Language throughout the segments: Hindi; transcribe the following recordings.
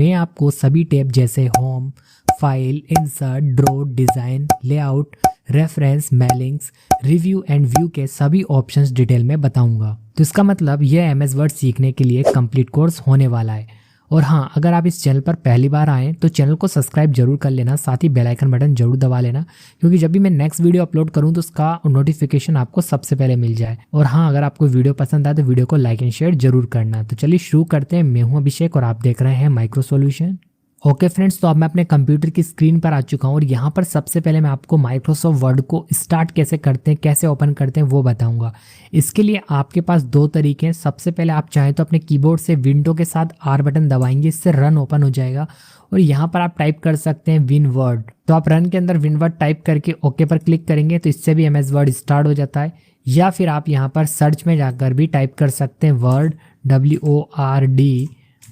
में आपको सभी टैब जैसे home, file, insert, draw, design, layout, reference, mailings, review and view के सभी ऑप्शंस डिटेल में बताऊंगा। तो इसका मतलब यह MS वर्ड सीखने के लिए कंप्लीट कोर्स होने वाला है। और हाँ, अगर आप इस चैनल पर पहली बार आएँ तो चैनल को सब्सक्राइब जरूर कर लेना, साथ ही बेल आइकन बटन जरूर दबा लेना, क्योंकि जब भी मैं नेक्स्ट वीडियो अपलोड करूँ तो उसका नोटिफिकेशन आपको सबसे पहले मिल जाए। और हाँ, अगर आपको वीडियो पसंद आए तो वीडियो को लाइक एंड शेयर जरूर करना। तो चलिए शुरू करते हैं। मैं हूँ अभिषेक और आप देख रहे हैं माइक्रो सॉल्यूशन। ओके फ्रेंड्स, तो अब मैं अपने कंप्यूटर की स्क्रीन पर आ चुका हूँ और यहाँ पर सबसे पहले मैं आपको माइक्रोसॉफ्ट वर्ड को स्टार्ट कैसे करते हैं, कैसे ओपन करते हैं वो बताऊंगा। इसके लिए आपके पास दो तरीके हैं। सबसे पहले आप चाहें तो अपने कीबोर्ड से विंडो के साथ R बटन दबाएंगे, इससे रन ओपन हो जाएगा और यहाँ पर आप टाइप कर सकते हैं विन वर्ड। तो आप रन के अंदर विन वर्ड टाइप करके ओके पर क्लिक करेंगे तो इससे भी MS वर्ड स्टार्ट हो जाता है। या फिर आप यहाँ पर सर्च में जाकर भी टाइप कर सकते हैं वर्ड, WORD,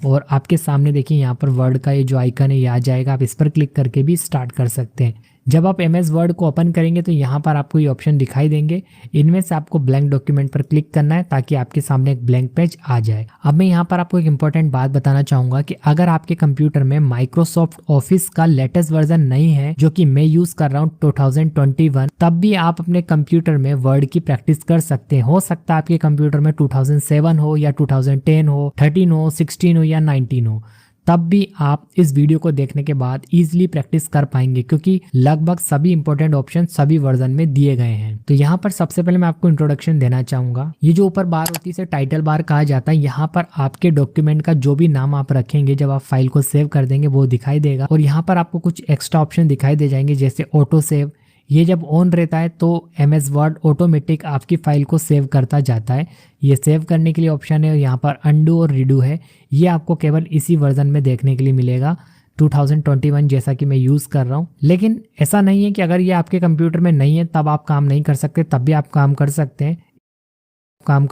और आपके सामने देखिए यहाँ पर वर्ड का ये जो आइकन है ये आ जाएगा। आप इस पर क्लिक करके भी स्टार्ट कर सकते हैं। जब आप MS वर्ड को ओपन करेंगे तो यहाँ पर आपको ये ऑप्शन दिखाई देंगे। इनमें से आपको ब्लैंक डॉक्यूमेंट पर क्लिक करना है ताकि आपके सामने एक ब्लैंक पेज आ जाए। अब मैं यहाँ पर आपको एक इंपॉर्टेंट बात बताना चाहूंगा कि अगर आपके कंप्यूटर में माइक्रोसॉफ्ट ऑफिस का लेटेस्ट वर्जन नहीं है, जो कि मैं यूज कर रहा हूँ 2021, तब भी आप अपने कंप्यूटर में वर्ड की प्रैक्टिस कर सकते हैं। हो सकता है आपके कंप्यूटर में 2007 हो या 2010 हो, 13 हो, 16 हो या 19 हो, तब भी आप इस वीडियो को देखने के बाद इजीली प्रैक्टिस कर पाएंगे, क्योंकि लगभग सभी इंपॉर्टेंट ऑप्शन सभी वर्जन में दिए गए हैं। तो यहाँ पर सबसे पहले मैं आपको इंट्रोडक्शन देना चाहूंगा। ये जो ऊपर बार होती है इसे टाइटल बार कहा जाता है। यहाँ पर आपके डॉक्यूमेंट का जो भी नाम आप रखेंगे जब आप फाइल को सेव कर देंगे वो दिखाई देगा। और यहाँ पर आपको कुछ एक्स्ट्रा ऑप्शन दिखाई दे जाएंगे, जैसे ऑटो सेव। ये जब ऑन रहता है तो MS वर्ड ऑटोमेटिक आपकी फाइल को सेव करता जाता है। ये सेव करने के लिए ऑप्शन है। यहाँ पर अंडू और रीडू है, ये आपको केवल इसी वर्जन में देखने के लिए मिलेगा 2021, जैसा कि मैं यूज़ कर रहा हूँ। लेकिन ऐसा नहीं है कि अगर ये आपके कंप्यूटर में नहीं है तब आप काम नहीं कर सकते, तब भी आप काम कर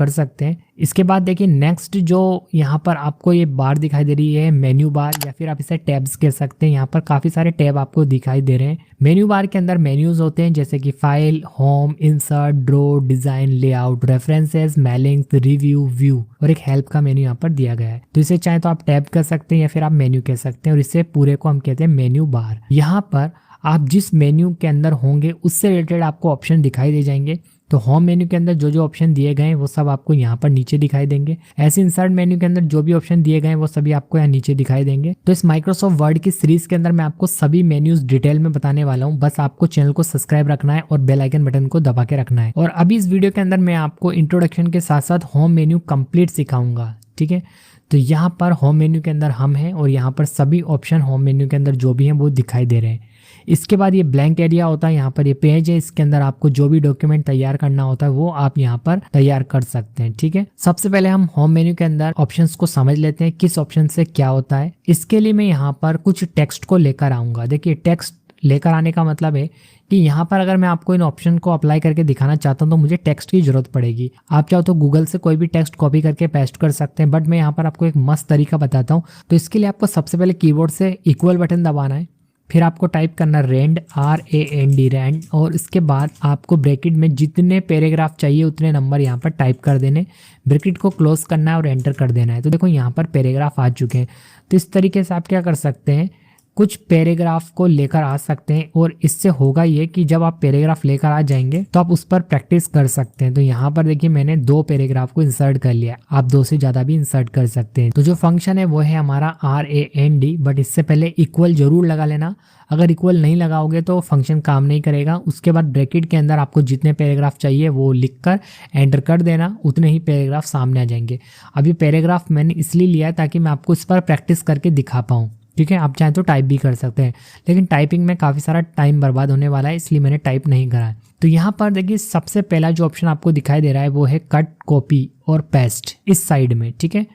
सकते हैं। इसके बाद देखिए नेक्स्ट जो यहाँ पर आपको ये बार दिखाई दे रही है मेन्यू बार, या फिर आप इसे टैब्स कह सकते हैं। यहाँ पर काफ़ी सारे टैब आपको दिखाई दे रहे हैं। मेन्यू बार के अंदर मेन्यूज होते हैं, जैसे कि file, home, insert, draw, design, layout, references, mailings, review, view और एक हेल्प का मेन्यू यहाँ पर दिया गया है। तो इसे चाहे तो आप टैब कर सकते हैं या फिर आप मेन्यू कह सकते हैं, और इससे पूरे को हम कहते हैं मेन्यू बार। यहाँ पर आप जिस मेन्यू के अंदर होंगे उससे रिलेटेड आपको ऑप्शन दिखाई दे जाएंगे। तो होम मेन्यू के अंदर जो जो ऑप्शन दिए गए हैं वो सब आपको यहाँ पर नीचे दिखाई देंगे। ऐसे इंसर्ट मेन्यू के अंदर जो भी ऑप्शन दिए गए हैं वो सभी आपको यहाँ नीचे दिखाई देंगे। तो इस माइक्रोसॉफ्ट वर्ड की सीरीज के अंदर मैं आपको सभी मेन्यूज डिटेल में बताने वाला हूँ। बस आपको चैनल को सब्सक्राइब रखना है और बेल आइकन बटन को दबा के रखना है। और अभी इस वीडियो के अंदर मैं आपको इंट्रोडक्शन के साथ साथ होम मेन्यू कंप्लीट सिखाऊंगा, ठीक है। तो यहाँ पर होम मेन्यू के अंदर हम हैं और यहाँ पर सभी ऑप्शन होम मेन्यू के अंदर जो भी हैं वो दिखाई दे रहे हैं। इसके बाद ये ब्लैंक एरिया होता है, यहाँ पर ये पेज है, इसके अंदर आपको जो भी डॉक्यूमेंट तैयार करना होता है वो आप यहाँ पर तैयार कर सकते हैं, ठीक है। सबसे पहले हम होम मेन्यू के अंदर ऑप्शंस को समझ लेते हैं, किस ऑप्शन से क्या होता है। इसके लिए मैं यहाँ पर कुछ टेक्स्ट को लेकर आऊंगा। देखिए, टेक्स्ट लेकर आने का मतलब है कि यहाँ पर अगर मैं आपको इन ऑप्शन को अप्लाई करके दिखाना चाहता हूँ तो मुझे टेक्स्ट की जरूरत पड़ेगी। आप चाहो तो गूगल से कोई भी टेक्स्ट कॉपी करके पेस्ट कर सकते हैं, बट मैं यहाँ पर आपको एक मस्त तरीका बताता हूँ। तो इसके लिए आपको सबसे पहले कीबोर्ड से इक्वल बटन दबाना है, फिर आपको टाइप करना रैंड, RAND, रैंड, और इसके बाद आपको ब्रैकेट में जितने पैराग्राफ चाहिए उतने नंबर यहाँ पर टाइप कर देने, ब्रैकेट को क्लोज करना है और एंटर कर देना है। तो देखो यहाँ पर पैराग्राफ आ चुके हैं। तो इस तरीके से आप क्या कर सकते हैं, कुछ पैराग्राफ को लेकर आ सकते हैं, और इससे होगा ये कि जब आप पैराग्राफ लेकर आ जाएंगे तो आप उस पर प्रैक्टिस कर सकते हैं। तो यहाँ पर देखिए मैंने 2 पैराग्राफ को इंसर्ट कर लिया, आप 2 से ज़्यादा भी इंसर्ट कर सकते हैं। तो जो फंक्शन है वो है हमारा RAND, बट इससे पहले इक्वल जरूर लगा लेना। अगर इक्वल नहीं लगाओगे तो फंक्शन काम नहीं करेगा। उसके बाद ब्रैकेट के अंदर आपको जितने पैराग्राफ चाहिए वो लिखकर एंटर कर देना, उतने ही पैराग्राफ सामने आ जाएंगे। अब ये पैराग्राफ मैंने इसलिए लिया है ताकि मैं आपको इस पर प्रैक्टिस करके दिखा पाऊँ, ठीक है। आप चाहें तो टाइप भी कर सकते हैं, लेकिन टाइपिंग में काफ़ी सारा टाइम बर्बाद होने वाला है, इसलिए मैंने टाइप नहीं करा है। तो यहाँ पर देखिए सबसे पहला जो ऑप्शन आपको दिखाई दे रहा है वो है कट, कॉपी और पेस्ट इस साइड में, ठीक है।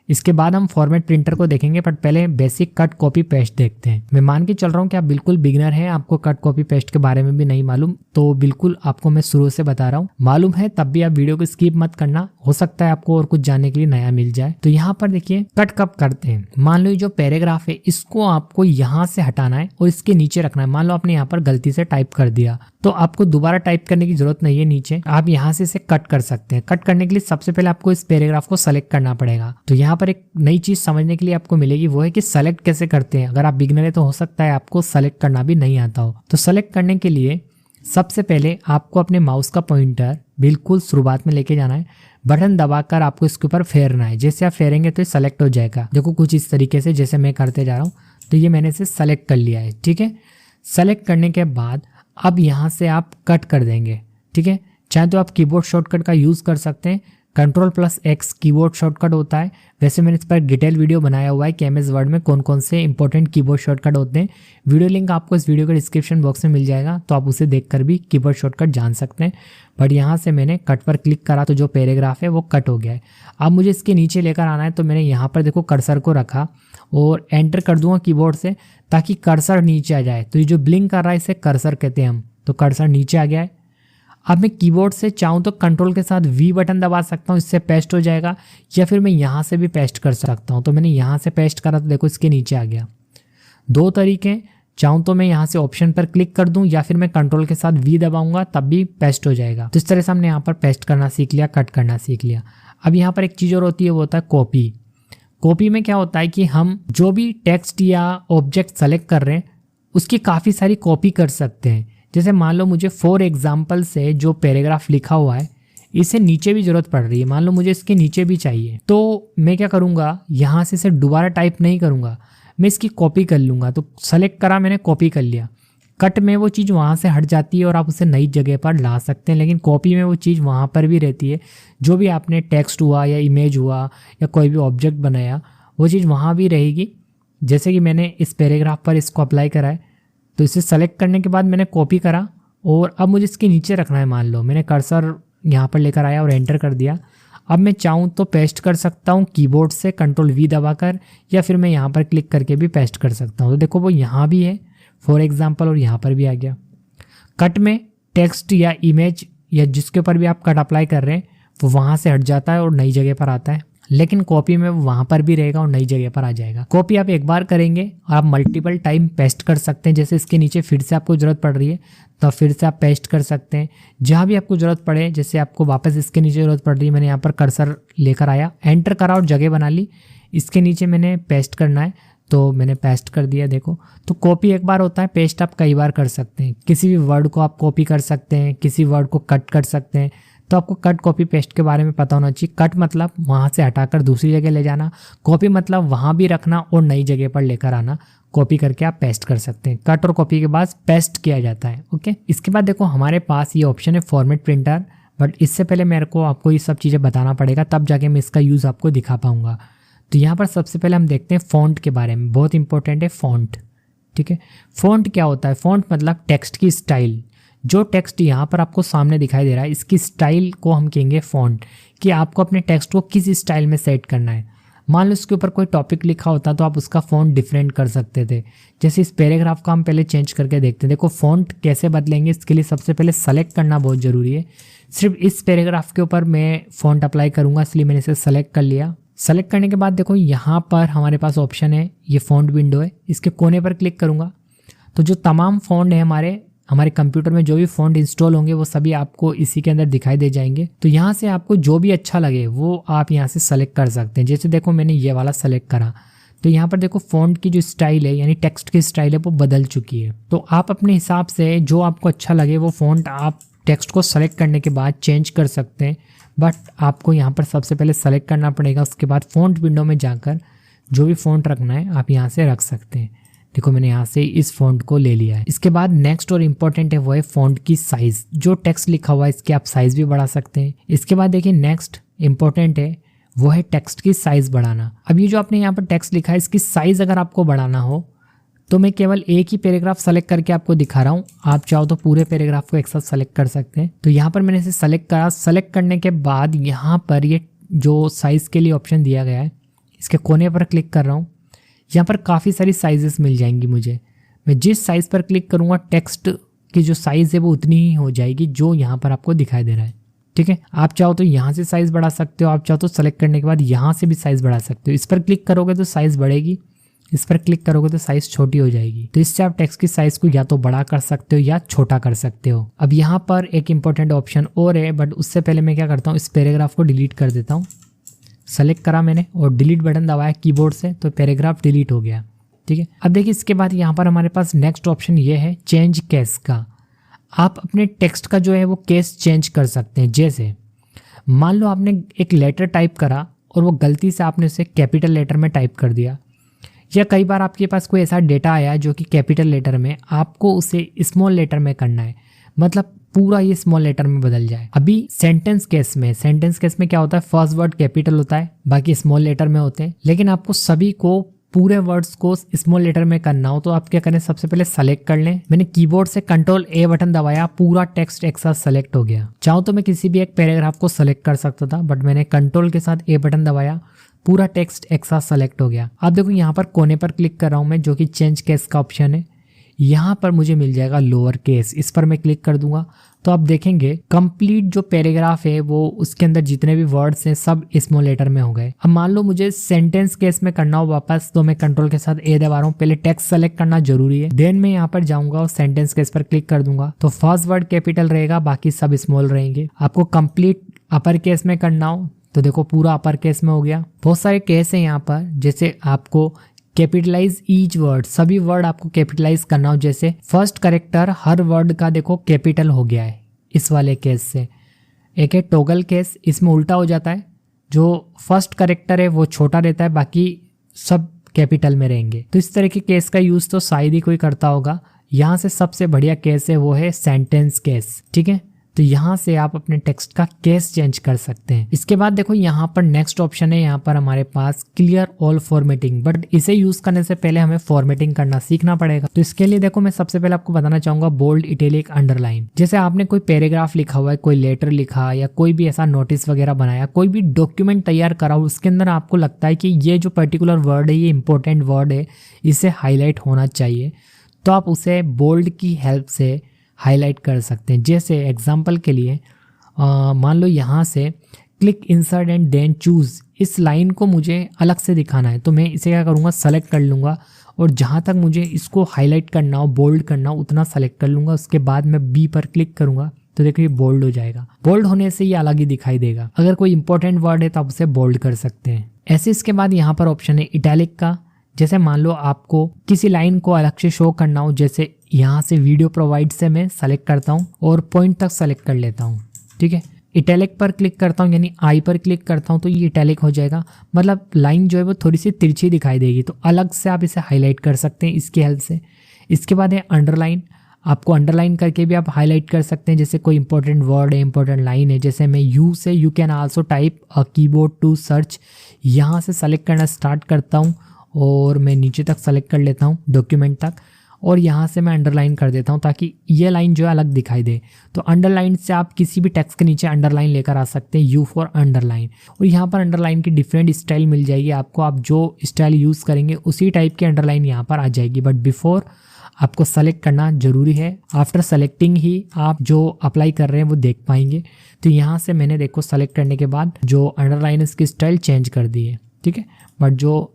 इसके बाद हम फॉर्मेट प्रिंटर को देखेंगे, बट पहले बेसिक कट कॉपी पेस्ट देखते हैं। मैं मान के चल रहा हूँ कि आप बिल्कुल बिगिनर हैं, आपको कट कॉपी पेस्ट के बारे में भी नहीं मालूम, तो बिल्कुल आपको मैं शुरू से बता रहा हूँ। मालूम है तब भी आप वीडियो को स्किप मत करना, हो सकता है आपको और कुछ जानने के लिए नया मिल जाए। तो यहाँ पर देखिए कट कब करते हैं, मान लो ये जो पैराग्राफ है इसको आपको यहाँ से हटाना है और इसके नीचे रखना है। मान लो आपने यहाँ पर गलती से टाइप कर दिया तो आपको दोबारा टाइप करने की जरूरत नहीं है, नीचे आप यहाँ से इसे कट कर सकते हैं। कट करने के लिए सबसे पहले आपको इस पैराग्राफ को सेलेक्ट करना पड़ेगा। तो यहाँ यहाँ पर एक नई चीज़ समझने के लिए आपको मिलेगी, वो है कि सेलेक्ट कैसे करते हैं। अगर आप बिगिनर है तो हो सकता है आपको सेलेक्ट करना भी नहीं आता हो। तो सेलेक्ट करने के लिए सबसे पहले आपको अपने माउस का पॉइंटर बिल्कुल शुरुआत में लेके जाना है, बटन दबाकर आपको इसके ऊपर फेरना है। जैसे आप फेरेंगे तो ये सेलेक्ट हो जाएगा। देखो कुछ इस तरीके से जैसे मैं करते जा रहा हूँ, तो ये मैंने इसे सेलेक्ट कर लिया है। ठीक है, सेलेक्ट करने के बाद अब यहाँ से आप कट कर देंगे। ठीक है, चाहे तो आप कीबोर्ड शॉर्टकट का यूज़ कर सकते हैं, Ctrl+X कीबोर्ड शॉर्टकट होता है। वैसे मैंने इस पर डिटेल वीडियो बनाया हुआ है कि MS वर्ड में कौन कौन से इंपॉर्टेंट कीबोर्ड शॉर्टकट होते हैं। वीडियो लिंक आपको इस वीडियो के डिस्क्रिप्शन बॉक्स में मिल जाएगा, तो आप उसे देखकर भी कीबोर्ड शॉर्टकट जान सकते हैं। बट यहाँ से मैंने कट पर क्लिक करा तो जो पैराग्राफ है वो कट हो गया है। अब मुझे इसके नीचे लेकर आना है, तो मैंने यहाँ पर देखो कर्सर को रखा और एंटर कर दूंगा कीबोर्ड से ताकि कर्सर नीचे आ जाए। तो ये जो ब्लिंक कर रहा है इसे कर्सर कहते हैं हम। तो कर्सर नीचे आ गया है। अब मैं कीबोर्ड से चाहूँ तो कंट्रोल के साथ V बटन दबा सकता हूँ, इससे पेस्ट हो जाएगा, या फिर मैं यहाँ से भी पेस्ट कर सकता हूँ। तो मैंने यहाँ से पेस्ट करा तो देखो इसके नीचे आ गया। दो तरीके, चाहूँ तो मैं यहाँ से ऑप्शन पर क्लिक कर दूँ या फिर मैं कंट्रोल के साथ V दबाऊंगा तब भी पेस्ट हो जाएगा। तो इस तरह से हमने यहाँ पर पेस्ट करना सीख लिया, कट करना सीख लिया। अब यहाँ पर एक चीज़ और होती है, वो होता है कॉपी। कॉपी में क्या होता है कि हम जो भी टेक्स्ट या ऑब्जेक्ट सेलेक्ट कर रहे हैं उसकी काफ़ी सारी कॉपी कर सकते हैं। जैसे मान लो मुझे फॉर एग्जाम्पल से जो पैराग्राफ लिखा हुआ है इसे नीचे भी ज़रूरत पड़ रही है, मान लो मुझे इसके नीचे भी चाहिए, तो मैं क्या करूँगा, यहाँ से इसे दोबारा टाइप नहीं करूँगा, मैं इसकी कॉपी कर लूँगा। तो सेलेक्ट करा मैंने, कॉपी कर लिया। कट में वो चीज़ वहाँ से हट जाती है और आप उसे नई जगह पर ला सकते हैं, लेकिन कॉपी में वो चीज़ वहाँ पर भी रहती है। जो भी आपने टेक्स्ट हुआ या इमेज हुआ या कोई भी ऑब्जेक्ट बनाया वो चीज़ वहाँ भी रहेगी। जैसे कि मैंने इस पैराग्राफ पर इसको अप्लाई करा है, तो इसे सेलेक्ट करने के बाद मैंने कॉपी करा और अब मुझे इसके नीचे रखना है। मान लो मैंने कर्सर यहाँ पर लेकर आया और एंटर कर दिया। अब मैं चाहूँ तो पेस्ट कर सकता हूँ कीबोर्ड से Ctrl+V दबाकर, या फिर मैं यहाँ पर क्लिक करके भी पेस्ट कर सकता हूँ। तो देखो वो यहाँ भी है फॉर एग्जाम्पल और यहाँ पर भी आ गया। कट में टेक्स्ट या इमेज या जिसके ऊपर भी आप कट अप्लाई कर रहे हैं वो वहाँ से हट जाता है और नई जगह पर आता है, लेकिन कॉपी में वहाँ पर भी रहेगा और नई जगह पर आ जाएगा। कॉपी आप एक बार करेंगे आप मल्टीपल टाइम पेस्ट कर सकते हैं। जैसे इसके नीचे फिर से आपको ज़रूरत पड़ रही है तो फिर से आप पेस्ट कर सकते हैं जहाँ भी आपको ज़रूरत पड़े। जैसे आपको वापस इसके नीचे ज़रूरत पड़ रही है, मैंने यहाँ पर कर्सर लेकर आया, एंटर करा और जगह बना ली। इसके नीचे मैंने पेस्ट करना है तो मैंने पेस्ट कर दिया। देखो, तो कॉपी एक बार होता है, पेस्ट आप कई बार कर सकते हैं। किसी भी वर्ड को आप कॉपी कर सकते हैं, किसी वर्ड को कट कर सकते हैं। तो आपको कट कॉपी पेस्ट के बारे में पता होना चाहिए। कट मतलब वहाँ से हटाकर दूसरी जगह ले जाना, कॉपी मतलब वहाँ भी रखना और नई जगह पर लेकर आना। कॉपी करके आप पेस्ट कर सकते हैं। कट और कॉपी के बाद पेस्ट किया जाता है। ओके, इसके बाद देखो हमारे पास ये ऑप्शन है फॉर्मेट प्रिंटर, बट इससे पहले मेरे को आपको ये सब चीज़ें बताना पड़ेगा, तब जाके मैं इसका यूज़ आपको दिखा पाऊंगा। तो यहाँ पर सबसे पहले हम देखते हैं फ़ॉन्ट के बारे में। बहुत इंपॉर्टेंट है फ़ॉन्ट। ठीक है, फ़ॉन्ट क्या होता है? फ़ॉन्ट मतलब टेक्स्ट की स्टाइल। जो टेक्स्ट यहाँ पर आपको सामने दिखाई दे रहा है इसकी स्टाइल को हम कहेंगे फ़ॉन्ट, कि आपको अपने टेक्स्ट को किस स्टाइल में सेट करना है। मान लो इसके ऊपर कोई टॉपिक लिखा होता तो आप उसका फ़ॉन्ट डिफरेंट कर सकते थे। जैसे इस पैराग्राफ का हम पहले चेंज करके देखते हैं। देखो फ़ॉन्ट कैसे बदलेंगे, इसके लिए सबसे पहले सेलेक्ट करना बहुत ज़रूरी है। सिर्फ इस पैराग्राफ के ऊपर मैं फ़ॉन्ट अप्लाई करूँगा, इसलिए मैंने इसे सेलेक्ट कर लिया। सेलेक्ट करने के बाद देखो यहाँ पर हमारे पास ऑप्शन है, ये फ़ॉन्ट विंडो है, इसके कोने पर क्लिक करूँगा तो जो तमाम फ़ॉन्ट है हमारे कंप्यूटर में जो भी फ़ॉन्ट इंस्टॉल होंगे वो सभी आपको इसी के अंदर दिखाई दे जाएंगे। तो यहाँ से आपको जो भी अच्छा लगे वो आप यहाँ से सेलेक्ट कर सकते हैं। जैसे देखो मैंने ये वाला सेलेक्ट करा तो यहाँ पर देखो फ़ॉन्ट की जो स्टाइल है यानी टेक्स्ट की स्टाइल है वो बदल चुकी है। तो आप अपने हिसाब से जो आपको अच्छा लगे वो फ़ॉन्ट आप टेक्स्ट को सेलेक्ट करने के बाद चेंज कर सकते हैं। बट आपको यहाँ पर सबसे पहले सेलेक्ट करना पड़ेगा, उसके बाद फ़ॉन्ट विंडो में जाकर जो भी फ़ॉन्ट रखना है आप यहाँ से रख सकते हैं। देखो मैंने यहाँ से इस फ़ॉन्ट को ले लिया है। इसके बाद नेक्स्ट और इम्पॉर्टेंट है वो है फ़ॉन्ट की साइज़। जो टेक्स्ट लिखा हुआ है इसके आप साइज़ भी बढ़ा सकते हैं। इसके बाद देखिए नेक्स्ट इम्पॉर्टेंट है वो है टेक्स्ट की साइज़ बढ़ाना। अब ये जो आपने यहाँ पर टेक्स्ट लिखा है इसकी साइज़ अगर आपको बढ़ाना हो तो मैं केवल एक ही पैराग्राफ सेलेक्ट करके आपको दिखा रहा हूँ। आप चाहो तो पूरे पैराग्राफ को एक साथ सेलेक्ट कर सकते हैं। तो यहाँ पर मैंने इसे सेलेक्ट करा। सेलेक्ट करने के बाद यहाँ पर ये जो साइज़ के लिए ऑप्शन दिया गया है इसके कोने पर क्लिक कर रहा हूँ। यहाँ पर काफ़ी सारी साइजेस मिल जाएंगी मुझे। मैं जिस साइज़ पर क्लिक करूँगा टेक्स्ट की जो साइज़ है वो उतनी ही हो जाएगी जो यहाँ पर आपको दिखाई दे रहा है। ठीक है, आप चाहो तो यहाँ से साइज़ बढ़ा सकते हो, आप चाहो तो सेलेक्ट करने के बाद यहाँ से भी साइज़ बढ़ा सकते हो। इस पर क्लिक करोगे तो साइज़ बढ़ेगी, इस पर क्लिक करोगे तो साइज़ छोटी हो जाएगी। तो इससे आप टेक्स्ट की साइज़ को या तो बड़ा कर सकते हो या छोटा कर सकते हो। अब यहाँ पर एक इंपॉर्टेंट ऑप्शन और है, बट उससे पहले मैं क्या करता हूँ इस पैराग्राफ को डिलीट कर देता हूँ। सेलेक्ट करा मैंने और डिलीट बटन दबाया कीबोर्ड से, तो पैराग्राफ डिलीट हो गया। ठीक है, अब देखिए इसके बाद यहाँ पर हमारे पास नेक्स्ट ऑप्शन ये है चेंज केस का। आप अपने टेक्स्ट का जो है वो केस चेंज कर सकते हैं। जैसे मान लो आपने एक लेटर टाइप करा और वो गलती से आपने उसे कैपिटल लेटर में टाइप कर दिया, या कई बार आपके पास कोई ऐसा डेटा आया जो कि कैपिटल लेटर में, आपको उसे स्मॉल लेटर में करना है, मतलब पूरा ये स्मॉल लेटर में बदल जाए। अभी सेंटेंस केस में क्या होता है, फर्स्ट वर्ड कैपिटल होता है, बाकी स्मॉल लेटर में होते हैं। लेकिन आपको सभी को पूरे वर्ड्स को स्मॉल लेटर में करना हो तो आप क्या करें, सबसे पहले सेलेक्ट कर लें। मैंने कीबोर्ड से कंट्रोल ए बटन दबाया, पूरा टेक्स्ट एक साथ सेलेक्ट हो गया। चाहूँ तो मैं किसी भी एक पैराग्राफ को सेलेक्ट कर सकता था, बट मैंने कंट्रोल के साथ ए बटन दबाया, पूरा टेक्स्ट एक साथ सेलेक्ट हो गया। अब देखो यहाँ पर कोने पर क्लिक कर रहा हूँ मैं, जो कि चेंज केस का ऑप्शन है। यहाँ पर मुझे मिल जाएगा लोअर केस, इस पर मैं क्लिक कर दूंगा तो आप देखेंगे कंप्लीट जो पैराग्राफ है वो उसके अंदर जितने भी वर्ड्स हैं सब स्मॉल लेटर में हो गए। अब मान लो मुझे सेंटेंस केस में करना हो वापस, तो मैं कंट्रोल के साथ ए दबा रहा हूँ। पहले टेक्स्ट सेलेक्ट करना जरूरी है, देन मैं यहाँ पर जाऊंगा और सेंटेंस केस पर क्लिक कर दूंगा, तो फर्स्ट वर्ड कैपिटल रहेगा, बाकी सब स्मॉल रहेंगे। आपको कंप्लीट अपर केस में करना हो तो देखो पूरा अपर केस में हो गया। बहुत सारे केस है यहाँ पर, जैसे आपको कैपिटलाइज ईच वर्ड, सभी वर्ड आपको कैपिटलाइज करना हो, जैसे फर्स्ट कैरेक्टर हर वर्ड का देखो कैपिटल हो गया है इस वाले केस से। एक है टॉगल केस, इसमें उल्टा हो जाता है, जो फर्स्ट कैरेक्टर है वो छोटा रहता है, बाकी सब कैपिटल में रहेंगे। तो इस तरह के केस का यूज तो शायद ही कोई करता होगा। यहाँ से सबसे बढ़िया केस है वो है सेंटेंस केस। ठीक है, तो यहाँ से आप अपने टेक्स्ट का केस चेंज कर सकते हैं। इसके बाद देखो यहाँ पर नेक्स्ट ऑप्शन है, यहाँ पर हमारे पास क्लियर ऑल फॉर्मेटिंग, बट इसे यूज करने से पहले हमें फॉर्मेटिंग करना सीखना पड़ेगा। तो इसके लिए देखो मैं सबसे पहले आपको बताना चाहूंगा बोल्ड, इटैलिक, अंडरलाइन। जैसे आपने कोई पैराग्राफ लिखा हुआ है, कोई लेटर लिखा, या कोई भी ऐसा नोटिस वगैरह बनाया, कोई भी डॉक्यूमेंट तैयार करा हो, उसके अंदर आपको लगता है कि ये जो पर्टिकुलर वर्ड है ये इंपॉर्टेंट वर्ड है, इसे हाईलाइट होना चाहिए, तो आप उसे बोल्ड की हेल्प से हाईलाइट कर सकते हैं। जैसे एग्जांपल के लिए मान लो यहाँ से click insert and then choose, इस लाइन को मुझे अलग से दिखाना है, तो मैं इसे क्या करूँगा, सेलेक्ट कर लूँगा और जहाँ तक मुझे इसको हाईलाइट करना हो, बोल्ड करना हो, उतना सेलेक्ट कर लूँगा। उसके बाद मैं बी पर क्लिक करूँगा तो देखो ये बोल्ड हो जाएगा। बोल्ड होने से ये अलग ही दिखाई देगा। अगर कोई इंपॉर्टेंट वर्ड है तो आप उसे बोल्ड कर सकते हैं। ऐसे इसके बाद यहाँ पर ऑप्शन है इटैलिक का। जैसे मान लो आपको किसी लाइन को अलग से शो करना हो, जैसे यहाँ से वीडियो प्रोवाइड से मैं सेलेक्ट करता हूँ और पॉइंट तक सेलेक्ट कर लेता हूँ। ठीक है, इटैलिक पर क्लिक करता हूँ, यानी आई पर क्लिक करता हूँ तो ये इटैलिक हो जाएगा, मतलब लाइन जो है वो थोड़ी सी तिरछी दिखाई देगी, तो अलग से आप इसे हाईलाइट कर सकते हैं इसकी हेल्प से। इसके बाद है अंडरलाइन। आपको अंडरलाइन करके भी आप हाईलाइट कर सकते हैं, जैसे कोई इंपॉर्टेंट वर्ड है, इंपॉर्टेंट लाइन है। जैसे मैं you say you can also type a keyboard to search, यहाँ से सेलेक्ट करना स्टार्ट करता हूँ और मैं नीचे तक सेलेक्ट कर लेता हूँ डॉक्यूमेंट तक, और यहाँ से मैं अंडरलाइन कर देता हूँ ताकि ये लाइन जो है अलग दिखाई दे। तो अंडरलाइन से आप किसी भी टेक्स्ट के नीचे अंडरलाइन लेकर आ सकते हैं, यू फॉर अंडरलाइन। और यहाँ पर अंडरलाइन की डिफरेंट स्टाइल मिल जाएगी आपको, आप जो स्टाइल यूज़ करेंगे उसी टाइप की अंडरलाइन यहाँ पर आ जाएगी, बट बिफोर आपको सेलेक्ट करना जरूरी है। आफ्टर सेलेक्टिंग ही आप जो अप्लाई कर रहे हैं वो देख पाएंगे। तो यहाँ से मैंने देखो सेलेक्ट करने के बाद जो अंडरलाइन इसकी स्टाइल चेंज कर दी है। ठीक है, बट जो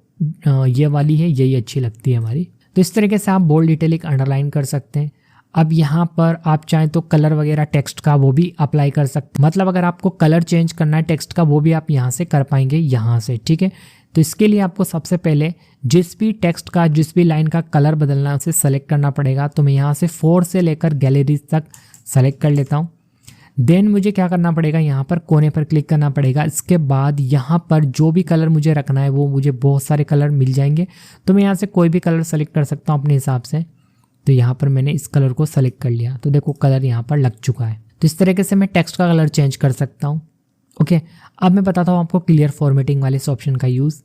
ये वाली है यही अच्छी लगती है हमारी। तो इस तरीके से आप बोल्ड, इटैलिक, अंडरलाइन कर सकते हैं। अब यहाँ पर आप चाहें तो कलर वगैरह टेक्स्ट का वो भी अप्लाई कर सकते हैं, मतलब अगर आपको कलर चेंज करना है टेक्स्ट का वो भी आप यहाँ से कर पाएंगे यहाँ से। ठीक है, तो इसके लिए आपको सबसे पहले जिस भी टेक्स्ट का, जिस भी लाइन का कलर बदलना है उसे सेलेक्ट करना पड़ेगा। तो मैं यहाँ से 4 से लेकर गैलरीज तक सेलेक्ट कर लेता हूँ। देन मुझे क्या करना पड़ेगा, यहाँ पर कोने पर क्लिक करना पड़ेगा। इसके बाद यहाँ पर जो भी कलर मुझे रखना है वो मुझे बहुत सारे कलर मिल जाएंगे, तो मैं यहाँ से कोई भी कलर सेलेक्ट कर सकता हूँ अपने हिसाब से। तो यहाँ पर मैंने इस कलर को सेलेक्ट कर लिया, तो देखो कलर यहाँ पर लग चुका है। तो इस तरीके से मैं टेक्स्ट का कलर चेंज कर सकता हूँ। ओके, अब मैं बताता हूँ आपको क्लियर फॉर्मेटिंग वाले इस ऑप्शन का यूज़।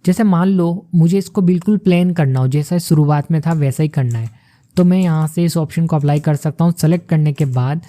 जैसे मान लो मुझे इसको बिल्कुल प्लेन करना हो, जैसा शुरुआत में था वैसा ही करना है, तो मैं यहाँ से इस ऑप्शन को अप्लाई कर सकता हूँ। सेलेक्ट करने के बाद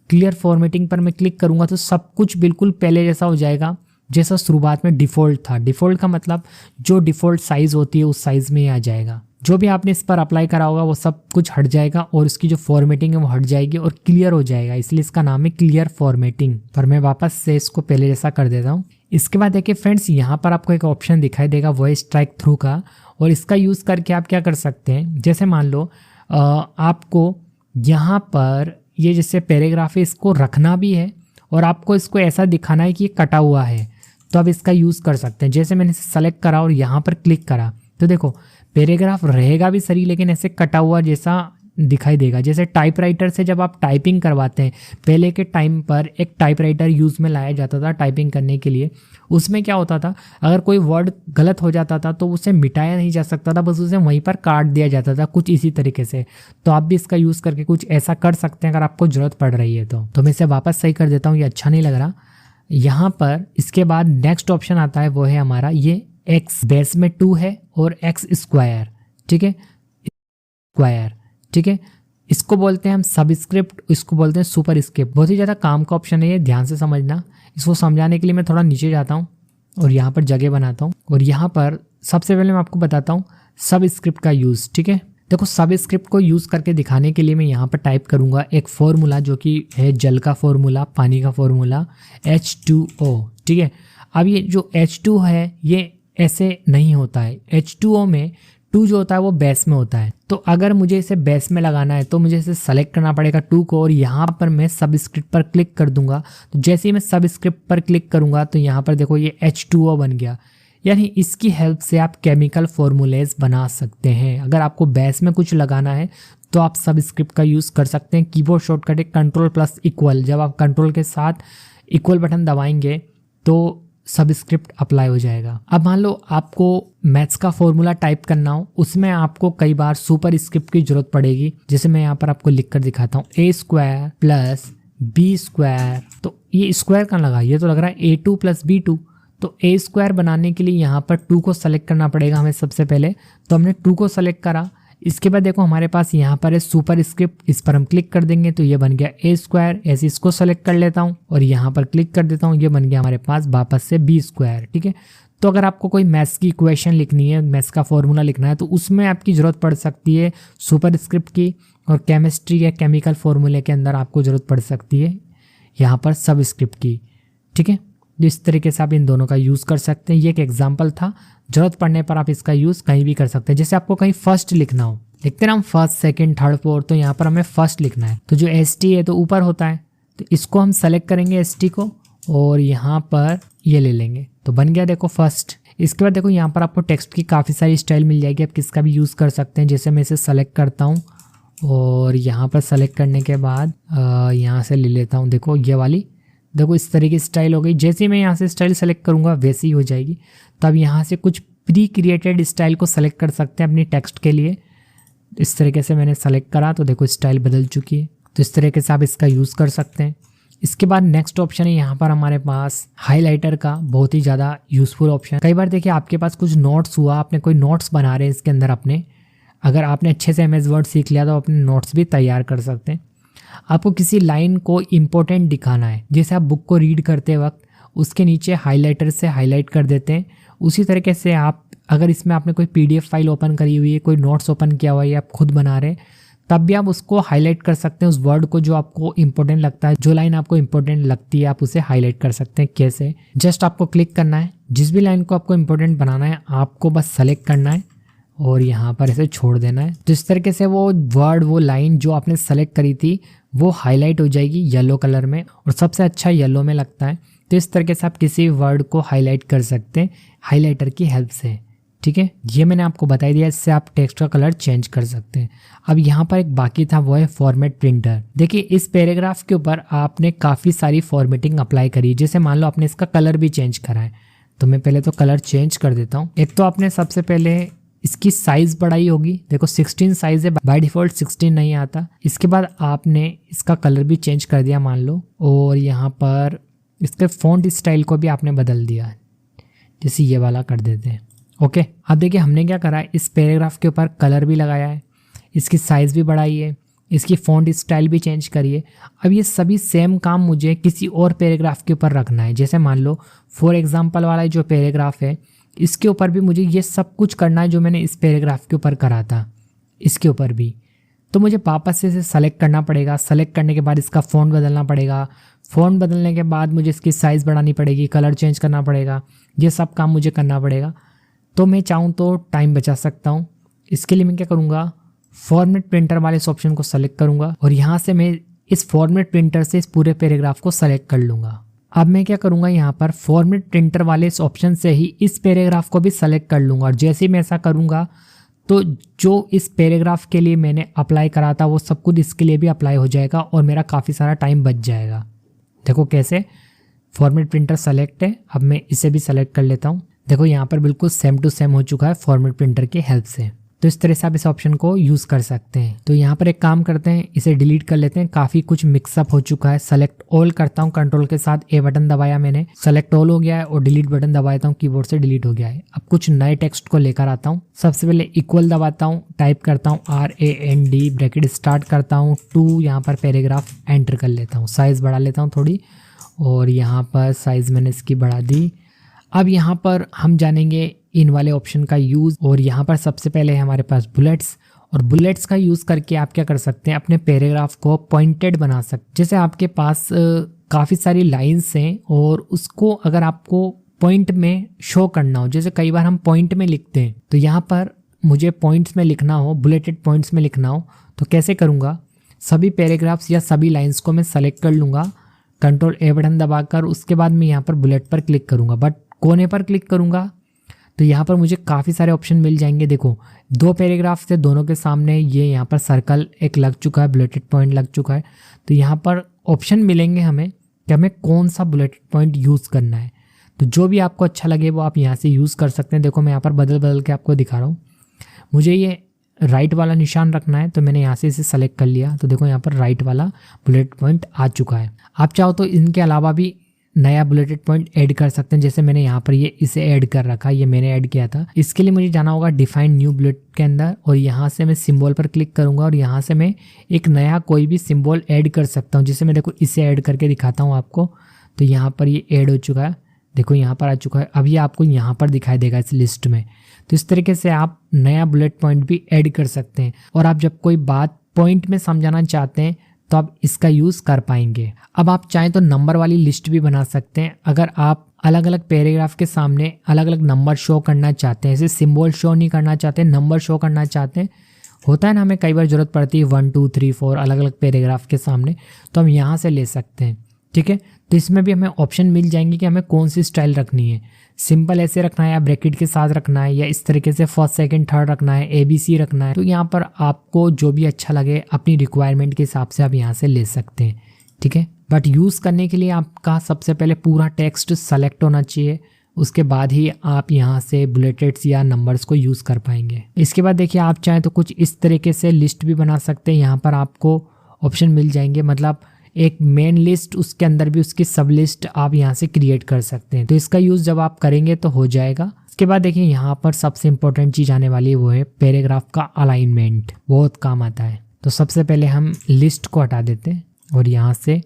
क्लियर फॉर्मेटिंग पर मैं क्लिक करूंगा तो सब कुछ बिल्कुल पहले जैसा हो जाएगा, जैसा शुरुआत में डिफ़ॉल्ट था। डिफ़ॉल्ट का मतलब जो डिफ़ॉल्ट साइज़ होती है उस साइज़ में ही आ जाएगा। जो भी आपने इस पर अप्लाई करा होगा वो सब कुछ हट जाएगा और इसकी जो फॉर्मेटिंग है वो हट जाएगी और क्लियर हो जाएगा, इसलिए इसका नाम है क्लियर फॉर्मेटिंग। पर मैं वापस से इसको पहले जैसा कर देता हूँ। इसके बाद देखिए फ्रेंड्स, यहाँ पर आपको एक ऑप्शन दिखाई देगा वो है स्ट्राइक थ्रू का, और इसका यूज़ करके आप क्या कर सकते हैं, जैसे मान लो आपको यहाँ पर ये जैसे पैराग्राफ है इसको रखना भी है और आपको इसको ऐसा दिखाना है कि ये कटा हुआ है, तो आप इसका यूज़ कर सकते हैं। जैसे मैंने इसे सेलेक्ट करा और यहाँ पर क्लिक करा तो देखो पैराग्राफ रहेगा भी सही, लेकिन ऐसे कटा हुआ जैसा दिखाई देगा। जैसे टाइपराइटर से जब आप टाइपिंग करवाते हैं, पहले के टाइम पर एक टाइपराइटर यूज़ में लाया जाता था टाइपिंग करने के लिए। उसमें क्या होता था, अगर कोई वर्ड गलत हो जाता था तो उसे मिटाया नहीं जा सकता था, बस उसे वहीं पर काट दिया जाता था, कुछ इसी तरीके से। तो आप भी इसका यूज़ करके कुछ ऐसा कर सकते हैं अगर आपको ज़रूरत पड़ रही है तो मैं इसे वापस सही कर देता हूँ, ये अच्छा नहीं लग रहा यहाँ पर। इसके बाद नेक्स्ट ऑप्शन आता है, वो है हमारा ये एक्स बेस में 2 है और एक्स स्क्वायर, ठीक है, स्क्वायर, ठीक है। इसको बोलते हैं हम सबस्क्रिप्ट, इसको बोलते हैं सुपर स्क्रिप्ट। बहुत ही ज़्यादा काम का ऑप्शन है ये, ध्यान से समझना। इसको समझाने के लिए मैं थोड़ा नीचे जाता हूँ और यहाँ पर जगह बनाता हूँ और यहाँ पर सबसे पहले मैं आपको बताता हूँ सब स्क्रिप्ट का यूज़, ठीक है। देखो सब स्क्रिप्ट को यूज़ करके दिखाने के लिए मैं यहाँ पर टाइप करूँगा एक फॉर्मूला जो कि है जल का फॉर्मूला, पानी का फॉर्मूला H2O, ठीक है। अब ये जो H2 है ये ऐसे नहीं होता है, H2O में 2 जो होता है वो बेस में होता है। तो अगर मुझे इसे बेस में लगाना है तो मुझे इसे सेलेक्ट करना पड़ेगा 2 को, और यहाँ पर मैं सब स्क्रिप्ट पर क्लिक कर दूंगा। तो जैसे ही मैं सब स्क्रिप्ट पर क्लिक करूंगा तो यहाँ पर देखो ये H2O बन गया। यानी इसकी हेल्प से आप केमिकल फॉर्मूलेज बना सकते हैं। अगर आपको बेस में कुछ लगाना है तो आप सब स्क्रिप्ट का यूज़ कर सकते हैं। कीबोर्ड शॉर्टकट है Ctrl+Equal, जब आप कंट्रोल के साथ इक्वल बटन दबाएंगे तो सब स्क्रिप्ट अप्लाई हो जाएगा। अब मान लो आपको मैथ्स का फॉर्मूला टाइप करना हो, उसमें आपको कई बार सुपर स्क्रिप्ट की जरूरत पड़ेगी। जैसे मैं यहाँ पर आपको लिख कर दिखाता हूँ A² + B²। तो ये स्क्वायर कहाँ लगा, ये तो लग रहा है A2 + B2। तो A² बनाने के लिए यहाँ पर 2 को सेलेक्ट करना पड़ेगा हमें सबसे पहले। तो हमने 2 को सेलेक्ट करा। इसके बाद देखो हमारे पास यहाँ पर है सुपर स्क्रिप्ट, इस पर हम क्लिक कर देंगे तो ये बन गया A²। ऐसे इसको सेलेक्ट कर लेता हूँ और यहाँ पर क्लिक कर देता हूँ, ये बन गया हमारे पास वापस से B², ठीक है। तो अगर आपको कोई मैथ्स की इक्वेशन लिखनी है, मैथ्स का फॉर्मूला लिखना है, तो उसमें आपकी ज़रूरत पड़ सकती है सुपर स्क्रिप्ट की, और केमिस्ट्री या केमिकल फॉर्मूले के अंदर आपको ज़रूरत पड़ सकती है यहाँ पर सब स्क्रिप्ट की, ठीक है। तो इस तरीके से आप इन दोनों का यूज़ कर सकते हैं। ये एक एग्जाम्पल था, ज़रूरत पड़ने पर आप इसका यूज़ कहीं भी कर सकते हैं। जैसे आपको कहीं फर्स्ट लिखना हो, लिखते हैं हम फर्स्ट, सेकंड, थर्ड, फोर्थ, तो यहाँ पर हमें फर्स्ट लिखना है। तो जो ST है तो ऊपर होता है, तो इसको हम सेलेक्ट करेंगे ST को और यहाँ पर ये ले लेंगे तो बन गया देखो फर्स्ट। इसके बाद देखो यहाँ पर आपको टेक्स्ट की काफ़ी सारी स्टाइल मिल जाएगी, आप किसका भी यूज़ कर सकते हैं। जैसे मैं इसे सेलेक्ट करता हूँ और यहाँ पर सेलेक्ट करने के बाद यहाँ से ले लेता हूँ, देखो ये वाली, देखो इस तरह की स्टाइल हो गई। जैसे मैं यहाँ से स्टाइल सेलेक्ट करूँगा वैसी ही हो जाएगी। तो अब यहाँ से कुछ प्री क्रिएटेड स्टाइल को सेलेक्ट कर सकते हैं अपनी टेक्स्ट के लिए। इस तरीके से मैंने सेलेक्ट करा तो देखो स्टाइल बदल चुकी है। तो इस तरीके से आप इसका यूज़ कर सकते हैं। इसके बाद नेक्स्ट ऑप्शन है यहाँ पर हमारे पास हाइलाइटर का, बहुत ही ज़्यादा यूज़फुल ऑप्शन। कई बार देखिए आपके पास कुछ नोट्स हुआ, आपने कोई नोट्स बना रहे हैं इसके अंदर अपने, अगर आपने अच्छे से MS वर्ड सीख लिया तो अपने नोट्स भी तैयार कर सकते हैं। आपको किसी लाइन को इम्पोर्टेंट दिखाना है, जैसे आप बुक को रीड करते वक्त उसके नीचे हाइलाइटर से हाईलाइट कर देते हैं, उसी तरीके से आप अगर इसमें आपने कोई PDF फाइल ओपन करी हुई है, कोई नोट्स ओपन किया हुआ है, आप खुद बना रहे हैं, तब भी आप उसको हाईलाइट कर सकते हैं। उस वर्ड को जो आपको इंपॉर्टेंट लगता है, जो लाइन आपको इंपॉर्टेंट लगती है, आप उसे हाईलाइट कर सकते हैं। कैसे, जस्ट आपको क्लिक करना है, जिस भी लाइन को आपको इंपॉर्टेंट बनाना है आपको बस सेलेक्ट करना है और यहाँ पर इसे छोड़ देना है। तो इस तरीके से वो वर्ड, वो लाइन जो आपने सेलेक्ट करी थी वो हाईलाइट हो जाएगी येलो कलर में, और सबसे अच्छा येलो में लगता है। तो इस तरीके से आप किसी वर्ड को हाईलाइट कर सकते हैं हाईलाइटर की हेल्प से, ठीक है। ये मैंने आपको बता दिया, इससे आप टेक्स्ट का कलर चेंज कर सकते हैं। अब यहाँ पर एक बाकी था, वो है फॉर्मेट प्रिंटर। देखिए इस पैराग्राफ के ऊपर आपने काफ़ी सारी फॉर्मेटिंग अप्लाई करी। जैसे मान लो आपने इसका कलर भी चेंज करा है, तो मैं पहले तो कलर चेंज कर देता हूँ। एक तो आपने सबसे पहले इसकी साइज़ बढ़ाई होगी, देखो 16 साइज़ है, बाय डिफ़ॉल्ट 16 नहीं आता। इसके बाद आपने इसका कलर भी चेंज कर दिया मान लो, और यहाँ पर इसके फ़ॉन्ट स्टाइल को भी आपने बदल दिया, जैसे ये वाला कर देते हैं। ओके, अब देखिए हमने क्या करा है, इस पैराग्राफ के ऊपर कलर भी लगाया है, इसकी साइज़ भी बढ़ाई है, इसकी फ़ॉन्ट स्टाइल भी चेंज करिए। अब ये सभी सेम काम मुझे किसी और पैराग्राफ के ऊपर रखना है। जैसे मान लो फॉर एग्जांपल वाला जो पैराग्राफ है, इसके ऊपर भी मुझे ये सब कुछ करना है जो मैंने इस पैराग्राफ के ऊपर करा था, इसके ऊपर भी। तो मुझे वापस से इसे सेलेक्ट करना पड़ेगा। सेलेक्ट करने के बाद इसका फ़ॉन्ट बदलना पड़ेगा। फ़ॉन्ट बदलने के बाद मुझे इसकी साइज़ बढ़ानी पड़ेगी, कलर चेंज करना पड़ेगा, ये सब काम मुझे करना पड़ेगा। तो मैं चाहूँ तो टाइम बचा सकता हूँ। इसके लिए मैं क्या करूँगा, फॉर्मेट प्रिंटर वाले इस ऑप्शन को सेलेक्ट करूँगा और यहाँ से मैं इस फॉर्मेट प्रिंटर से इस पूरे पैराग्राफ को सेलेक्ट कर लूँगा। अब मैं क्या करूंगा, यहाँ पर फॉर्मेट प्रिंटर वाले इस ऑप्शन से ही इस पैराग्राफ को भी सेलेक्ट कर लूंगा और जैसे ही मैं ऐसा करूंगा तो जो इस पैराग्राफ के लिए मैंने अप्लाई करा था वो सब कुछ इसके लिए भी अप्लाई हो जाएगा और मेरा काफ़ी सारा टाइम बच जाएगा। देखो कैसे, फॉर्मेट प्रिंटर सेलेक्ट है, अब मैं इसे भी सेलेक्ट कर लेता हूँ। देखो यहाँ पर बिल्कुल सेम टू सेम हो चुका है फॉर्मेट प्रिंटर की हेल्प से। तो इस तरह से आप इस ऑप्शन को यूज़ कर सकते हैं। तो यहाँ पर एक काम करते हैं, इसे डिलीट कर लेते हैं, काफ़ी कुछ मिक्सअप हो चुका है। सेलेक्ट ऑल करता हूँ, कंट्रोल के साथ ए बटन दबाया मैंने, सेलेक्ट ऑल हो गया है और डिलीट बटन दबाता हूँ, कीबोर्ड से डिलीट हो गया है। अब कुछ नए टेक्स्ट को लेकर आता हूँ। सबसे पहले इक्वल दबाता हूँ, टाइप करता हूँ RAND, ब्रैकेट स्टार्ट करता हूँ 2, यहाँ पर पैराग्राफ एंटर कर लेता हूँ, साइज़ बढ़ा लेता हूँ थोड़ी और यहाँ पर साइज़ मैंने इसकी बढ़ा दी। अब यहाँ पर हम जानेंगे इन वाले ऑप्शन का यूज़ और यहाँ पर सबसे पहले है हमारे पास बुलेट्स और बुलेट्स का यूज़ करके आप क्या कर सकते हैं, अपने पैराग्राफ को पॉइंटेड बना सकते। जैसे आपके पास काफ़ी सारी लाइंस हैं और उसको अगर आपको पॉइंट में शो करना हो, जैसे कई बार हम पॉइंट में लिखते हैं, तो यहाँ पर मुझे पॉइंट्स में लिखना हो, बुलेटेड पॉइंट्स में लिखना हो तो कैसे करूँगा, सभी पैराग्राफ्स या सभी लाइन्स को मैं सेलेक्ट कर लूँगा, कंट्रोल ए बटन दबाकर, उसके बाद मैं यहाँ पर बुलेट पर क्लिक करूँगा, बट कोने पर क्लिक करूँगा तो यहाँ पर मुझे काफ़ी सारे ऑप्शन मिल जाएंगे। देखो 2 पैराग्राफ थे, दोनों के सामने ये यहाँ पर सर्कल एक लग चुका है, बुलेटेड पॉइंट लग चुका है। तो यहाँ पर ऑप्शन मिलेंगे हमें कि हमें कौन सा बुलेटेड पॉइंट यूज़ करना है। तो जो भी आपको अच्छा लगे वो आप यहाँ से यूज़ कर सकते हैं। देखो मैं यहाँ पर बदल बदल के आपको दिखा रहा हूँ। मुझे ये राइट वाला निशान रखना है तो मैंने यहाँ से इसे सेलेक्ट कर लिया, तो देखो यहाँ पर राइट वाला बुलेट पॉइंट आ चुका है। आप चाहो तो इनके अलावा भी नया बुलेटेड पॉइंट ऐड कर सकते हैं, जैसे मैंने यहाँ पर ये इसे ऐड कर रखा है, ये मैंने ऐड किया था। इसके लिए मुझे जाना होगा डिफाइन न्यू बुलेट के अंदर और यहाँ से मैं सिंबल पर क्लिक करूँगा और यहाँ से मैं एक नया कोई भी सिंबल ऐड कर सकता हूँ। जैसे मैं देखो इसे ऐड करके दिखाता हूँ आपको, तो यहाँ पर ये ऐड हो चुका है, देखो यहाँ पर आ चुका है। अब ये आपको यहाँ पर दिखाई देगा इस लिस्ट में। तो इस तरीके से आप नया बुलेट पॉइंट भी ऐड कर सकते हैं और आप जब कोई बात पॉइंट में समझाना चाहते हैं तो आप इसका यूज़ कर पाएंगे। अब आप चाहें तो नंबर वाली लिस्ट भी बना सकते हैं। अगर आप अलग अलग पैराग्राफ के सामने अलग अलग नंबर शो करना चाहते हैं, ऐसे सिंबल शो नहीं करना चाहते, नंबर शो करना चाहते हैं, होता है ना हमें कई बार ज़रूरत पड़ती है 1 2 3 4 अलग अलग पैराग्राफ के सामने, तो हम यहाँ से ले सकते हैं। ठीक है, तो इसमें भी हमें ऑप्शन मिल जाएंगे कि हमें कौन सी स्टाइल रखनी है, सिंपल ऐसे रखना है या ब्रैकेट के साथ रखना है या इस तरीके से फर्स्ट सेकंड थर्ड रखना है, ABC रखना है। तो यहाँ पर आपको जो भी अच्छा लगे अपनी रिक्वायरमेंट के हिसाब से आप यहाँ से ले सकते हैं। ठीक है, बट यूज़ करने के लिए आपका सबसे पहले पूरा टेक्स्ट सेलेक्ट होना चाहिए, उसके बाद ही आप यहाँ से बुलेटेड्स या नंबर्स को यूज़ कर पाएंगे। इसके बाद देखिए आप चाहें तो कुछ इस तरीके से लिस्ट भी बना सकते हैं। यहाँ पर आपको ऑप्शन मिल जाएंगे, मतलब एक मेन लिस्ट, उसके अंदर भी उसकी सब लिस्ट आप यहाँ से क्रिएट कर सकते हैं। तो इसका यूज़ जब आप करेंगे तो हो जाएगा। इसके बाद देखिए यहाँ पर सबसे इंपॉर्टेंट चीज़ आने वाली है, वो है पैराग्राफ का अलाइनमेंट, बहुत काम आता है। तो सबसे पहले हम लिस्ट को हटा देते हैं और यहाँ से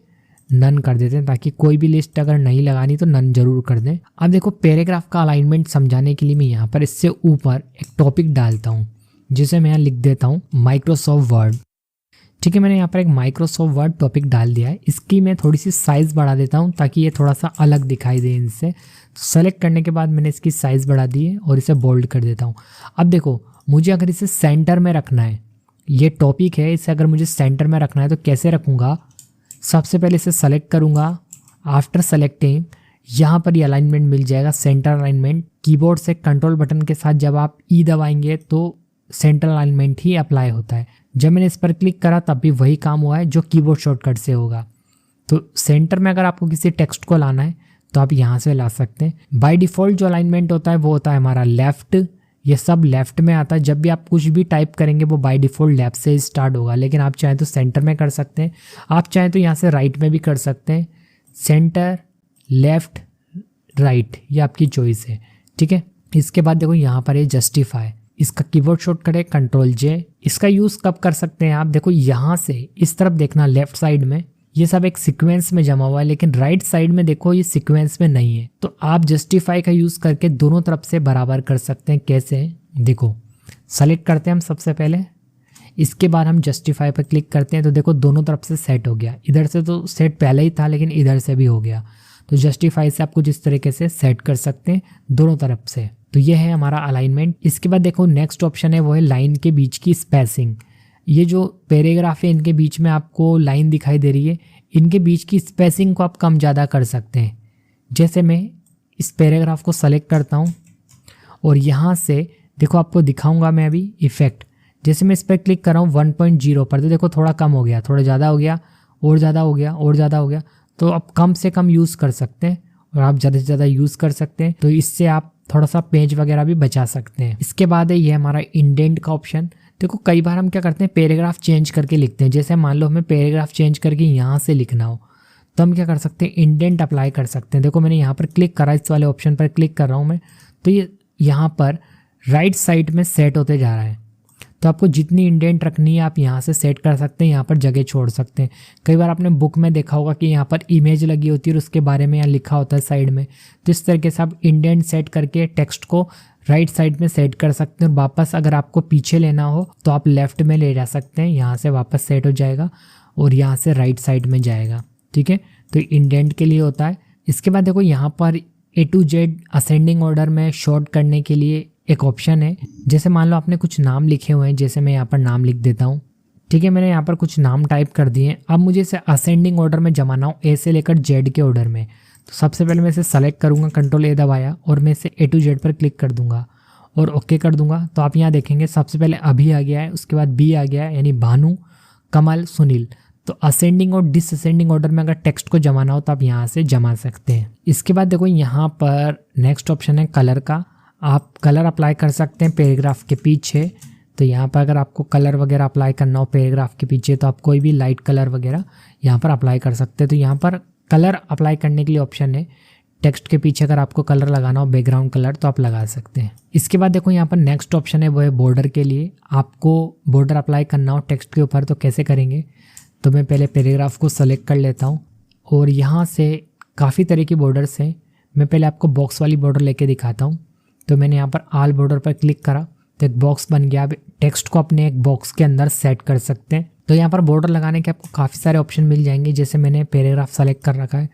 नन कर देते हैं, ताकि कोई भी लिस्ट अगर नहीं लगानी तो नन जरूर कर दें। अब देखो पैराग्राफ का अलाइनमेंट समझाने के लिए मैं यहाँ पर इससे ऊपर एक टॉपिक डालता हूँ, जिसे मैं यहाँ लिख देता हूँ माइक्रोसॉफ्ट वर्ड। ठीक है, मैंने यहाँ पर एक माइक्रोसॉफ्ट वर्ड टॉपिक डाल दिया है। इसकी मैं थोड़ी सी साइज़ बढ़ा देता हूँ ताकि ये थोड़ा सा अलग दिखाई दे इनसे। तो सेलेक्ट करने के बाद मैंने इसकी साइज़ बढ़ा दी है और इसे बोल्ड कर देता हूँ। अब देखो मुझे अगर इसे सेंटर में रखना है, ये टॉपिक है, इसे अगर मुझे सेंटर में रखना है तो कैसे रखूँगा, सबसे पहले इसे सेलेक्ट करूँगा। आफ्टर सेलेक्टिंग यहाँ पर ये अलाइनमेंट मिल जाएगा, सेंटर अलाइनमेंट। कीबोर्ड से कंट्रोल बटन के साथ जब आप ई दबाएंगे तो सेंटर अलाइनमेंट ही अप्लाई होता है। जब मैंने इस पर क्लिक करा तब भी वही काम हुआ है जो कीबोर्ड शॉर्टकट से होगा। तो सेंटर में अगर आपको किसी टेक्स्ट को लाना है तो आप यहाँ से ला सकते हैं। बाय डिफ़ॉल्ट जो अलाइनमेंट होता है वो होता है हमारा लेफ़्ट, ये सब लेफ़्ट में आता है। जब भी आप कुछ भी टाइप करेंगे वो बाय डिफ़ॉल्ट लेफ़्ट से स्टार्ट होगा, लेकिन आप चाहें तो सेंटर में कर सकते हैं, आप चाहें तो यहाँ से राइट में भी कर सकते हैं। सेंटर, लेफ़्ट, राइट, ये आपकी चॉइस है। ठीक है, इसके बाद देखो यहाँ पर है जस्टिफाई, इसका कीबोर्ड शॉर्टकट है Ctrl+J। इसका यूज़ कब कर सकते हैं आप, देखो यहाँ से इस तरफ देखना, लेफ्ट साइड में ये सब एक सीक्वेंस में जमा हुआ है, लेकिन राइट साइड में देखो ये सीक्वेंस में नहीं है। तो आप जस्टिफाई का यूज़ करके दोनों तरफ से बराबर कर सकते हैं। कैसे, देखो सेलेक्ट करते हैं हम सबसे पहले, इसके बाद हम जस्टिफाई पर क्लिक करते हैं तो देखो दोनों तरफ से सेट हो गया। इधर से तो सेट पहले ही था लेकिन इधर से भी हो गया। तो जस्टिफाई से आप कुछ इस तरीके से सेट कर सकते हैं दोनों तरफ से। तो ये है हमारा अलाइनमेंट। इसके बाद देखो नेक्स्ट ऑप्शन है वो है लाइन के बीच की स्पेसिंग। ये जो पैराग्राफ है इनके बीच में आपको लाइन दिखाई दे रही है, इनके बीच की स्पेसिंग को आप कम ज़्यादा कर सकते हैं। जैसे मैं इस पैराग्राफ को सेलेक्ट करता हूँ और यहाँ से देखो आपको दिखाऊंगा मैं अभी इफेक्ट। जैसे मैं इस पर क्लिक कर रहा हूँ 1.0 पर, तो देखो थोड़ा कम हो गया, थोड़ा ज़्यादा हो गया, और ज़्यादा हो गया, और ज़्यादा हो गया। तो आप कम से कम यूज़ कर सकते हैं और आप ज़्यादा से ज़्यादा यूज़ कर सकते हैं। तो इससे आप थोड़ा सा पेज वगैरह भी बचा सकते हैं। इसके बाद है ये हमारा इंडेंट का ऑप्शन। देखो कई बार हम क्या करते हैं, पैराग्राफ चेंज करके लिखते हैं। जैसे मान लो हमें पैराग्राफ चेंज करके यहाँ से लिखना हो तो हम क्या कर सकते हैं, इंडेंट अप्लाई कर सकते हैं। देखो मैंने यहाँ पर क्लिक करा, इस वाले ऑप्शन पर क्लिक कर रहा हूँ मैं, तो ये यहाँ पर राइट साइड में सेट होते जा रहा है। तो आपको जितनी इंडेंट रखनी है आप यहाँ से सेट कर सकते हैं, यहाँ पर जगह छोड़ सकते हैं। कई बार आपने बुक में देखा होगा कि यहाँ पर इमेज लगी होती है और उसके बारे में यहाँ लिखा होता है साइड में। तो इस तरीके से आप इंडेंट सेट करके टेक्स्ट को राइट साइड में सेट कर सकते हैं। और वापस अगर आपको पीछे लेना हो तो आप लेफ्ट में ले जा सकते हैं, यहाँ से वापस सेट हो जाएगा और यहाँ से राइट साइड में जाएगा। ठीक है, तो इंडेंट के लिए होता है। इसके बाद देखो यहाँ पर A to Z ascending order में शॉर्ट करने के लिए एक ऑप्शन है। जैसे मान लो आपने कुछ नाम लिखे हुए हैं, जैसे मैं यहाँ पर नाम लिख देता हूँ। ठीक है, मैंने यहाँ पर कुछ नाम टाइप कर दिए। अब मुझे इसे असेंडिंग ऑर्डर में जमाना हो, A से लेकर Z के ऑर्डर में। तो सबसे पहले मैं इसे सेलेक्ट करूँगा, Ctrl A दबाया और मैं इसे A to Z पर क्लिक कर दूंगा और ओके कर दूंगा। तो आप यहाँ देखेंगे सबसे पहले अभी आ गया है, उसके बाद बी आ गया है, यानी भानु, कमल, सुनील। तो असेंडिंग और डिसअसेंडिंग ऑर्डर में अगर टेक्स्ट को जमाना हो तो आप यहाँ से जमा सकते हैं। इसके बाद देखो यहाँ पर नेक्स्ट ऑप्शन है कलर का। आप कलर अप्लाई कर सकते हैं पैराग्राफ के पीछे। तो यहाँ पर अगर आपको कलर वगैरह अप्लाई करना हो पैराग्राफ के पीछे तो आप कोई भी लाइट कलर वगैरह यहाँ पर अप्लाई कर सकते हैं। तो यहाँ पर कलर अप्लाई करने के लिए ऑप्शन है। टेक्स्ट के पीछे अगर आपको कलर लगाना हो, बैकग्राउंड कलर, तो आप लगा सकते हैं। इसके बाद देखो यहाँ पर नेक्स्ट ऑप्शन है, वो है बॉर्डर के लिए। आपको बॉर्डर अप्लाई करना हो टेक्स्ट के ऊपर तो कैसे करेंगे, तो मैं पहले पैराग्राफ को सेलेक्ट कर लेता हूँ और यहाँ से काफ़ी तरह की बॉर्डर्स हैं। मैं पहले आपको बॉक्स वाली बॉर्डर लेके दिखाता हूँ। तो मैंने यहाँ पर ऑल बॉर्डर पर क्लिक करा तो एक बॉक्स बन गया। अब टेक्स्ट को अपने एक बॉक्स के अंदर सेट कर सकते हैं। तो यहाँ पर बॉर्डर लगाने के आपको काफ़ी सारे ऑप्शन मिल जाएंगे। जैसे मैंने पैराग्राफ सेलेक्ट कर रखा है,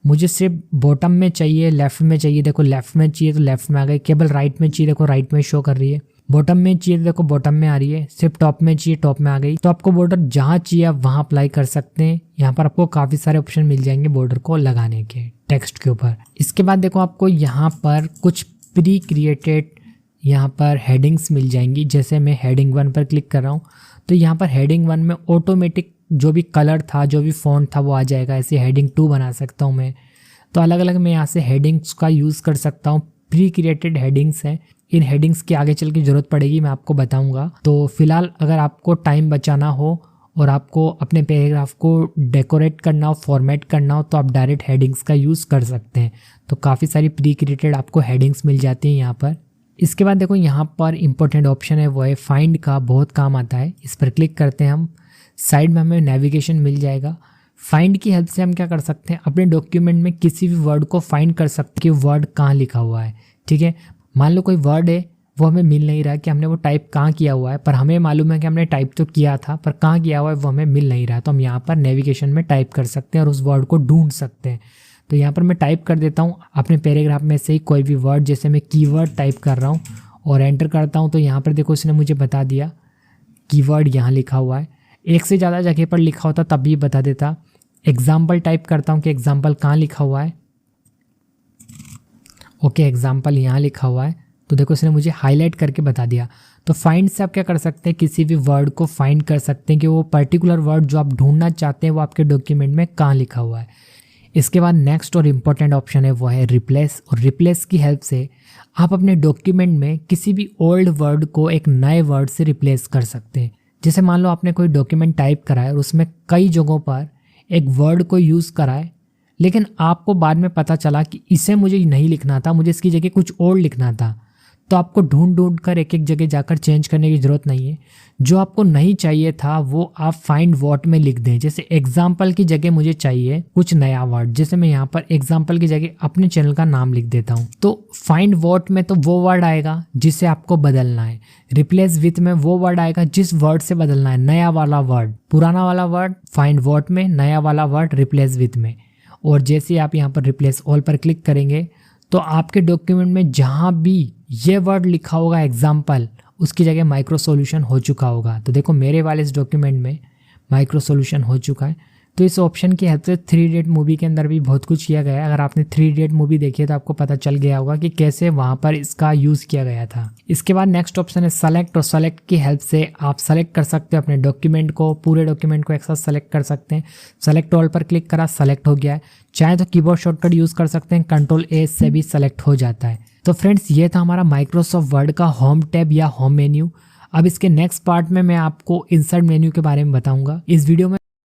मुझे सिर्फ बॉटम में चाहिए, लेफ्ट में चाहिए, देखो लेफ्ट में चाहिए तो लेफ्ट में आ गई। केवल राइट में चाहिए, देखो राइट में शो कर रही है। बॉटम में चाहिए तो देखो बॉटम में आ रही है। सिर्फ टॉप में चाहिए, टॉप में आ गई। तो आपको बॉर्डर जहाँ चाहिए आप वहाँ अप्लाई कर सकते हैं। यहाँ पर आपको काफ़ी सारे ऑप्शन मिल जाएंगे बॉर्डर को लगाने के टेक्स्ट के ऊपर। इसके बाद देखो आपको यहाँ पर कुछ प्री क्रिएटेड यहाँ पर हेडिंग्स मिल जाएंगी। जैसे मैं हेडिंग 1 पर क्लिक कर रहा हूँ तो यहाँ पर हेडिंग 1 में ऑटोमेटिक जो भी कलर था, जो भी फॉन्ट था वो आ जाएगा। ऐसे हेडिंग 2 बना सकता हूँ मैं। तो अलग अलग मैं यहाँ से हेडिंग्स का यूज़ कर सकता हूँ। प्री क्रिएटेड हेडिंग्स हैं, इन हेडिंग्स की आगे चल के ज़रूरत पड़ेगी, मैं आपको बताऊँगा। तो फिलहाल अगर आपको टाइम बचाना हो और आपको अपने पैराग्राफ को डेकोरेट करना हो, फॉर्मेट करना हो, तो आप डायरेक्ट हेडिंग्स का यूज़ कर सकते हैं। तो काफ़ी सारी प्री क्रिएटेड आपको हेडिंग्स मिल जाती हैं यहाँ पर। इसके बाद देखो यहाँ पर इंपॉर्टेंट ऑप्शन है, वो है फाइंड का, बहुत काम आता है। इस पर क्लिक करते हैं हम, साइड में हमें नेविगेशन मिल जाएगा। फाइंड की हेल्प से हम क्या कर सकते हैं, अपने डॉक्यूमेंट में किसी भी वर्ड को फाइंड कर सकते हैं कि वर्ड कहाँ लिखा हुआ है। ठीक है, मान लो कोई वर्ड है वो हमें मिल नहीं रहा कि हमने वो टाइप कहाँ किया हुआ है, पर हमें मालूम है कि हमने टाइप तो किया था पर कहाँ किया हुआ है वो हमें मिल नहीं रहा। तो हम यहाँ पर नेविगेशन में टाइप कर सकते हैं और उस वर्ड को ढूंढ सकते हैं। तो यहाँ पर मैं टाइप कर देता हूँ अपने पैराग्राफ में से ही कोई भी वर्ड, जैसे मैं कीवर्ड टाइप कर रहा हूँ और एंटर करता हूँ। तो यहाँ पर देखो इसने मुझे बता दिया कीवर्ड यहाँ लिखा हुआ है। एक से ज़्यादा जगह पर लिखा होता तब भी बता देता। एग्जाम्पल टाइप करता हूँ कि एग्जाम्पल कहाँ लिखा हुआ है। ओके, एग्जाम्पल यहाँ लिखा हुआ है। तो देखो इसने मुझे हाईलाइट करके बता दिया। तो फाइंड से आप क्या कर सकते हैं, किसी भी वर्ड को फाइंड कर सकते हैं कि वो पर्टिकुलर वर्ड जो आप ढूंढना चाहते हैं वो आपके डॉक्यूमेंट में कहाँ लिखा हुआ है। इसके बाद नेक्स्ट और इम्पॉर्टेंट ऑप्शन है वो है रिप्लेस। और रिप्लेस की हेल्प से आप अपने डॉक्यूमेंट में किसी भी ओल्ड वर्ड को एक नए वर्ड से रिप्लेस कर सकते हैं। जैसे मान लो आपने कोई डॉक्यूमेंट टाइप करा है और उसमें कई जगहों पर एक वर्ड को यूज़ करा है, लेकिन आपको बाद में पता चला कि इसे मुझे नहीं लिखना था, मुझे इसकी जगह कुछ और लिखना था। तो आपको ढूंढ कर एक एक जगह जाकर चेंज करने की ज़रूरत नहीं है। जो आपको नहीं चाहिए था वो आप फाइंड व्हाट में लिख दें। जैसे एग्जाम्पल की जगह मुझे चाहिए कुछ नया वर्ड, जैसे मैं यहाँ पर एग्जाम्पल की जगह अपने चैनल का नाम लिख देता हूँ। तो फाइंड व्हाट में तो वो वर्ड आएगा जिसे आपको बदलना है। रिप्लेस विथ में वो वर्ड आएगा जिस वर्ड से बदलना है, नया वाला वर्ड, पुराना वाला वर्ड फाइंड व्हाट में, नया वाला वर्ड रिप्लेस विथ में। और जैसे आप यहाँ पर रिप्लेस ऑल पर क्लिक करेंगे तो आपके डॉक्यूमेंट में जहाँ भी ये वर्ड लिखा होगा एग्जाम्पल, उसकी जगह माइक्रो सॉल्यूशन हो चुका होगा। तो देखो मेरे वाले इस डॉक्यूमेंट में माइक्रो सॉल्यूशन हो चुका है। तो इस ऑप्शन की हेल्प से 3 इडियट मूवी के अंदर भी बहुत कुछ किया गया है। अगर आपने 3 इडियट मूवी देखी है तो आपको पता चल गया होगा कि कैसे वहां पर इसका यूज किया गया था। इसके बाद नेक्स्ट ऑप्शन है सेलेक्ट, और सेलेक्ट की हेल्प से आप सेलेक्ट कर सकते हो अपने डॉक्यूमेंट को, पूरे डॉक्यूमेंट को एक साथ सेलेक्ट कर सकते हैं। सेलेक्ट ऑल पर क्लिक करा, सेलेक्ट हो गया है। चाहे तो कीबोर्ड शॉर्टकट यूज कर सकते हैं, कंट्रोल ए से भी सेलेक्ट हो जाता है। तो फ्रेंड्स ये था हमारा माइक्रोसॉफ्ट वर्ड का होम टैब या होम मेन्यू। अब इसके नेक्स्ट पार्ट में मैं आपको इंसर्ट मेन्यू के बारे में बताऊंगा। इस वीडियो में